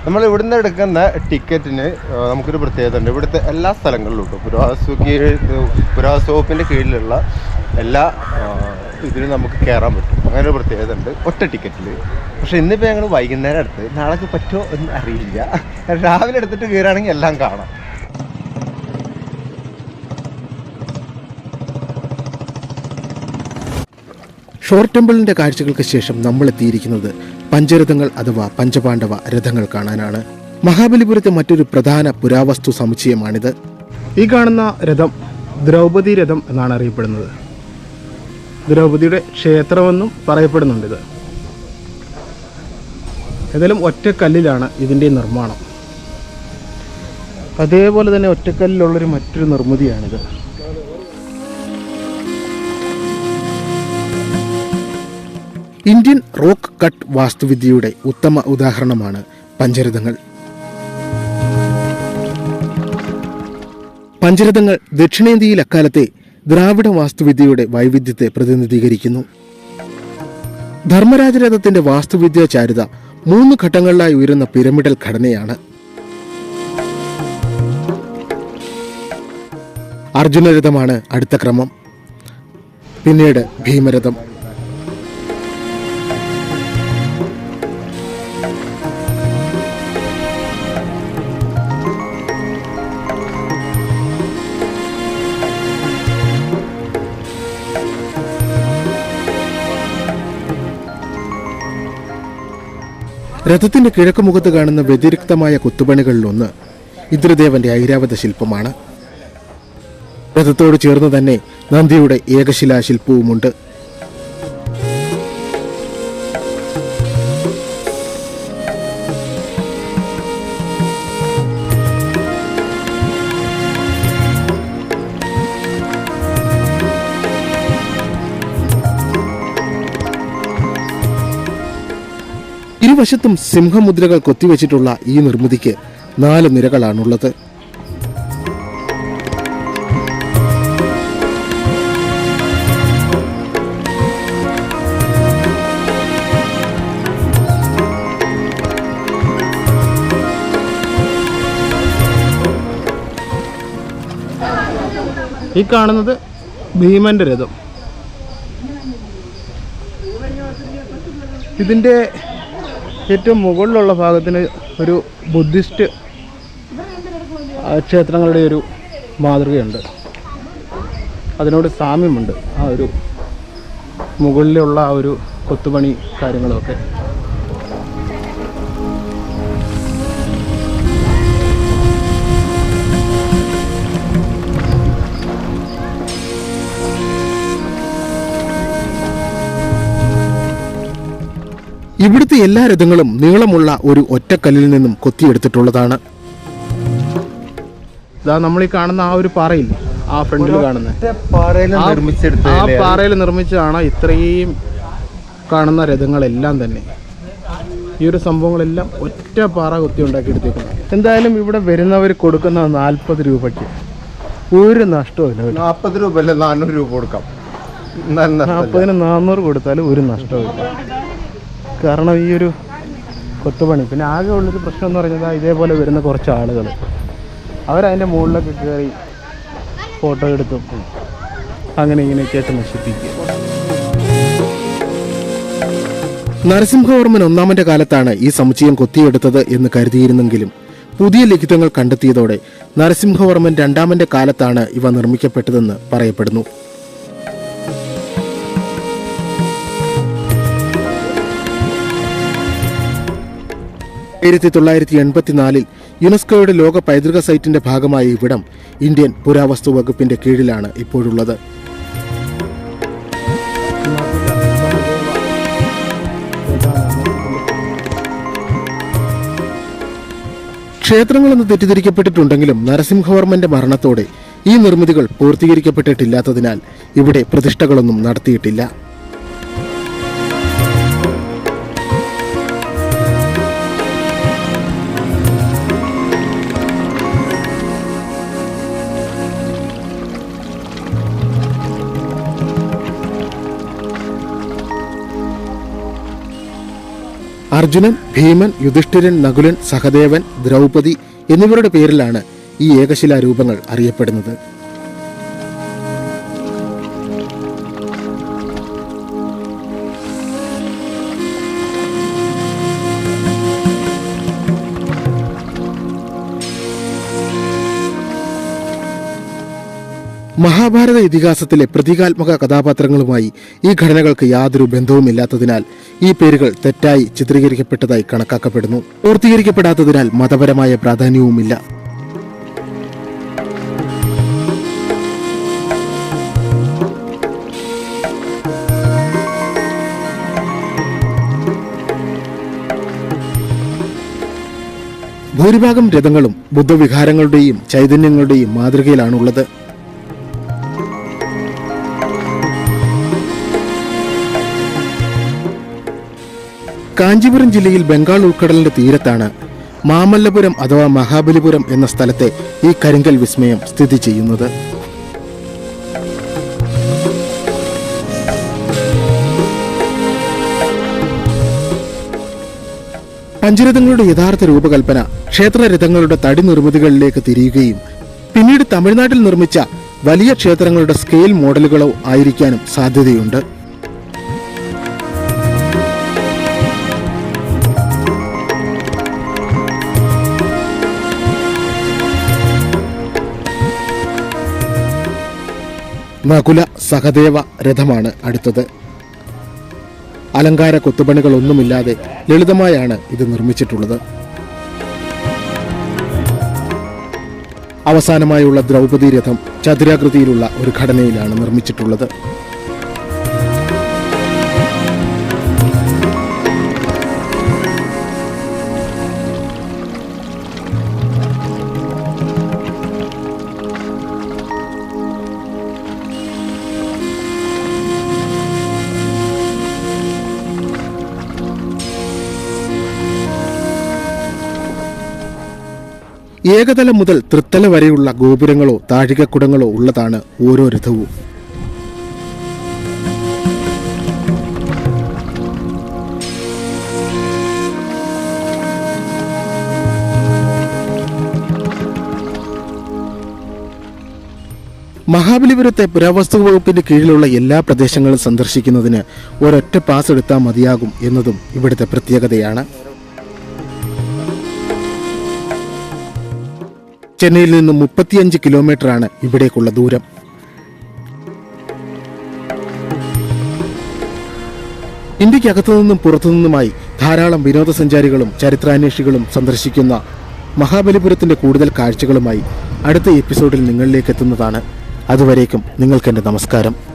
നമ്മൾ ഇവിടുന്ന് എടുക്കുന്ന ടിക്കറ്റിന് നമുക്കൊരു പ്രത്യേകത ഉണ്ട്. ഇവിടുത്തെ എല്ലാ സ്ഥലങ്ങളിലും കേട്ടോ പുരാവസ്തു കീഴിലുള്ള എല്ലാ ഇതിലും നമുക്ക് കയറാൻ പറ്റും. അങ്ങനെ ഒരു പ്രത്യേകത ഉണ്ട് ഒറ്റ ടിക്കറ്റിൽ. പക്ഷേ ഇന്നിപ്പോൾ ഞങ്ങൾ വൈകുന്നേരം എടുത്ത്, നാളെ പറ്റുമോ എന്ന് അറിയില്ല. രാവിലെ എടുത്തിട്ട് കയറുകയാണെങ്കിൽ എല്ലാം കാണാം. ഷോർ ടെമ്പിളിൻ്റെ കാഴ്ചകൾക്ക് ശേഷം നമ്മൾ എത്തിയിരിക്കുന്നത് പഞ്ചരഥങ്ങൾ അഥവാ പഞ്ചപാണ്ഡവ രഥങ്ങൾ കാണാനാണ്. മഹാബലിപുരത്തെ മറ്റൊരു പ്രധാന പുരാവസ്തു സമുച്ചയമാണിത്. ഈ കാണുന്ന രഥം ദ്രൗപദി രഥം എന്നാണ് അറിയപ്പെടുന്നത്. ദ്രൗപദിയുടെ ക്ഷേത്രമെന്നും പറയപ്പെടുന്നുണ്ട്. ഏതായാലും ഒറ്റക്കല്ലിലാണ് ഇതിൻ്റെ നിർമ്മാണം. അതേപോലെ തന്നെ ഒറ്റക്കല്ലിലുള്ളൊരു മറ്റൊരു നിർമ്മിതിയാണിത്. ഇന്ത്യൻ റോക്ക് കട്ട് വാസ്തുവിദ്യയുടെ ഉത്തമ ഉദാഹരണമാണ് പഞ്ചരഥങ്ങൾ. പഞ്ചരഥങ്ങൾ ദക്ഷിണേന്ത്യയിൽ അക്കാലത്തെ ദ്രാവിഡ വാസ്തുവിദ്യയുടെ വൈവിധ്യത്തെ പ്രതിനിധീകരിക്കുന്നു. ധർമ്മരാജരഥത്തിന്റെ വാസ്തുവിദ്യാ ചാരുത 3 ഘട്ടങ്ങളിലായി ഉയരുന്ന പിരമിഡൽ ഘടനയാണ്. അർജുനരഥമാണ് അടുത്ത ക്രമം, പിന്നീട് ഭീമരഥം. രഥത്തിന്റെ കിഴക്കുമുഖത്ത് കാണുന്ന വ്യതിരിക്തമായ കൊത്തുപണികളിലൊന്ന് ഇന്ദ്രദേവന്റെ ഐരാവത ശില്പമാണ്. രഥത്തോട് ചേർന്ന് തന്നെ നന്ദിയുടെ ഏകശിലാശില്പവുമുണ്ട്. ഇരുവശത്തും സിംഹമുദ്രകൾ കൊത്തിവെച്ചിട്ടുള്ള ഈ നിർമ്മിതിക്ക് 4 നിരകളാണുള്ളത്. ഈ കാണുന്നത് ഭീമന്റെ രഥം. ഇതിൻ്റെ ഏറ്റവും മുകളിലുള്ള ഭാഗത്തിന് ഒരു ബുദ്ധിസ്റ്റ് ക്ഷേത്രങ്ങളുടെ ഒരു മാതൃകയുണ്ട്. അതിനോട് സാമ്യമുണ്ട് ആ ഒരു മുകളിലുള്ള ആ ഒരു കൊത്തുപണി കാര്യങ്ങളൊക്കെ. ഇവിടുത്തെ എല്ലാ രഥങ്ങളും നീളമുള്ള ഒരു ഒറ്റക്കല്ലിൽ നിന്നും കൊത്തിയെടുത്തിട്ടുള്ളതാണ്. ഇതാ നമ്മൾ ഈ കാണുന്ന ആ ഒരു പാറയില്ലേ, ആ ഫ്രണ്ടിൽ കാണുന്ന ആ പാറയിൽ നിർമ്മിച്ചതാണ് ഇത്രയും കാണുന്ന രഥങ്ങളെല്ലാം തന്നെ. ഈ ഒരു സംഭവങ്ങളെല്ലാം ഒറ്റ പാറ കൊത്തി ഉണ്ടാക്കിയെടുത്തേക്കുന്നത്. എന്തായാലും ഇവിടെ വരുന്നവർ കൊടുക്കുന്ന 40 രൂപയ്ക്ക് ഒരു നഷ്ടമില്ല. 40 രൂപ അല്ല 400 രൂപ കൊടുക്കാം. 40-ന് 400 കൊടുത്താലും ഒരു നഷ്ടമില്ല. കാരണം ഈ ഒരു കൊത്തുപണി. പിന്നെ ആകെ ഉള്ളൊരു പ്രശ്നം എന്ന് പറഞ്ഞാൽ ഇതേപോലെ വരുന്ന കുറച്ച് ആളുകൾ അവരതിൻ്റെ മുകളിലൊക്കെ കയറി ഫോട്ടോ എടുത്തും അങ്ങനെ ഇങ്ങനെയൊക്കെ ആയിട്ട് നശിപ്പിക്കുക. നരസിംഹവർമ്മൻ ഒന്നാമന്റെ കാലത്താണ് ഈ സമുച്ചയം കൊത്തിയെടുത്തത് എന്ന് കരുതിയിരുന്നെങ്കിലും പുതിയ ലിഖിതങ്ങൾ കണ്ടെത്തിയതോടെ നരസിംഹവർമ്മൻ രണ്ടാമന്റെ കാലത്താണ് ഇവ നിർമ്മിക്കപ്പെട്ടതെന്ന് പറയപ്പെടുന്നു. 1984 യുനെസ്കോയുടെ ലോക പൈതൃക സൈറ്റിന്റെ ഭാഗമായ ഇവിടം ഇന്ത്യൻ പുരാവസ്തു വകുപ്പിന്റെ കീഴിലാണ് ഇപ്പോഴുള്ളത്. ക്ഷേത്രങ്ങളെന്ന് തെറ്റിദ്ധരിക്കപ്പെട്ടിട്ടുണ്ടെങ്കിലും നരസിംഹവർമ്മന്റെ മരണത്തോടെ ഈ നിർമ്മിതികൾ പൂർത്തീകരിക്കപ്പെട്ടിട്ടില്ലാത്തതിനാൽ ഇവിടെ പ്രതിഷ്ഠകളൊന്നും നടത്തിയിട്ടില്ല. അർജുനൻ, ഭീമൻ, യുധിഷ്ഠിരൻ, നകുലൻ, സഹദേവൻ, ദ്രൗപദി എന്നിവരുടെ പേരിലാണ് ഈ ഏകശിലാരൂപങ്ങൾ അറിയപ്പെടുന്നത്. മഹാഭാരത ഇതിഹാസത്തിലെ പ്രതീകാത്മക കഥാപാത്രങ്ങളുമായി ഈ ഘടനകൾക്ക് യാതൊരു ബന്ധവുമില്ലാത്തതിനാൽ ഈ പേരുകൾ തെറ്റായി ചിത്രീകരിക്കപ്പെട്ടതായി കണക്കാക്കപ്പെടുന്നു. പൂർത്തീകരിക്കപ്പെടാത്തതിനാൽ മതപരമായ പ്രാധാന്യവുമില്ല. ഭൂരിഭാഗം രഥങ്ങളും ബുദ്ധവിഹാരങ്ങളുടെയും ചൈതന്യങ്ങളുടെയും മാതൃകയിലാണുള്ളത്. കാഞ്ചീപുരം ജില്ലയിൽ ബംഗാൾ ഉൾക്കടലിന്റെ തീരത്താണ് മാമല്ലപുരം അഥവാ മഹാബലിപുരം എന്ന സ്ഥലത്തെ ഈ കരിങ്കൽ വിസ്മയം സ്ഥിതി ചെയ്യുന്നത്. പഞ്ചരഥങ്ങളുടെ യഥാർത്ഥ രൂപകൽപ്പന ക്ഷേത്രരഥങ്ങളുടെ തടി നിർമ്മിതികളിലേക്ക് തിരിയുകയും പിന്നീട് തമിഴ്നാട്ടിൽ നിർമ്മിച്ച വലിയ ക്ഷേത്രങ്ങളുടെ സ്കെയിൽ മോഡലുകളോ ആയിരിക്കാനും സാധ്യതയുണ്ട്. നകുല സഹദേവ രഥമാണ് അടുത്തത്. അലങ്കാര കൊത്തുപണികളൊന്നുമില്ലാതെ ലളിതമായാണ് ഇത് നിർമ്മിച്ചിട്ടുള്ളത്. അവസാനമായുള്ള ദ്രൗപദി രഥം ചതുരാകൃതിയിലുള്ള ഒരു ഘടനയിലാണ് നിർമ്മിച്ചിട്ടുള്ളത്. ഏകതലം മുതൽ തൃത്തല വരെയുള്ള ഗോപുരങ്ങളോ താഴികക്കുടങ്ങളോ ഉള്ളതാണ് ഓരോ രഥവും. മഹാബലിപുരത്തെ പുരാവസ്തു വകുപ്പിന്റെ കീഴിലുള്ള എല്ലാ പ്രദേശങ്ങളും സന്ദർശിക്കുന്നതിന് ഒരൊറ്റ പാസ് എടുത്താൽ മതിയാകും എന്നതും ഇവിടുത്തെ പ്രത്യേകതയാണ്. ചെന്നൈയിൽ നിന്ന് 35 കിലോമീറ്ററാണ് ഇവിടേക്കുള്ള ദൂരം. ഇന്ത്യക്കകത്തുനിന്നും പുറത്തുനിന്നുമായി ധാരാളം വിനോദസഞ്ചാരികളും ചരിത്രാന്വേഷികളും സന്ദർശിക്കുന്ന മഹാബലിപുരത്തിന്റെ കൂടുതൽ കാഴ്ചകളുമായി അടുത്ത എപ്പിസോഡിൽ നിങ്ങളിലേക്ക് എത്തുന്നതാണ്. അതുവരേക്കും നിങ്ങൾക്കെന്റെ നമസ്കാരം.